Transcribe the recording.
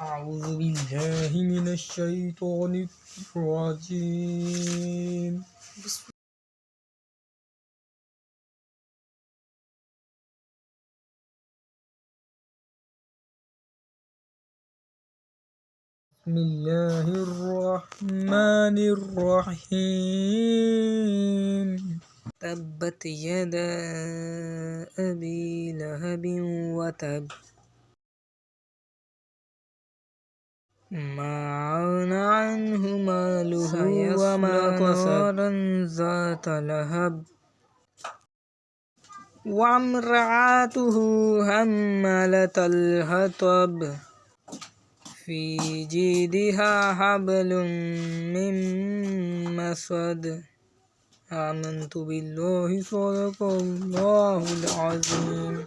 أعوذ بالله من الشيطان الرجيم. بسم الله الرحمن الرحيم. تبت يدا أبي لهب وتب ما أغنى عنه ماله وما كسب ذات لهب وامرأته حمالة الحطب في جيدها حبل من مسد. آمنت بالله صدق الله العظيم.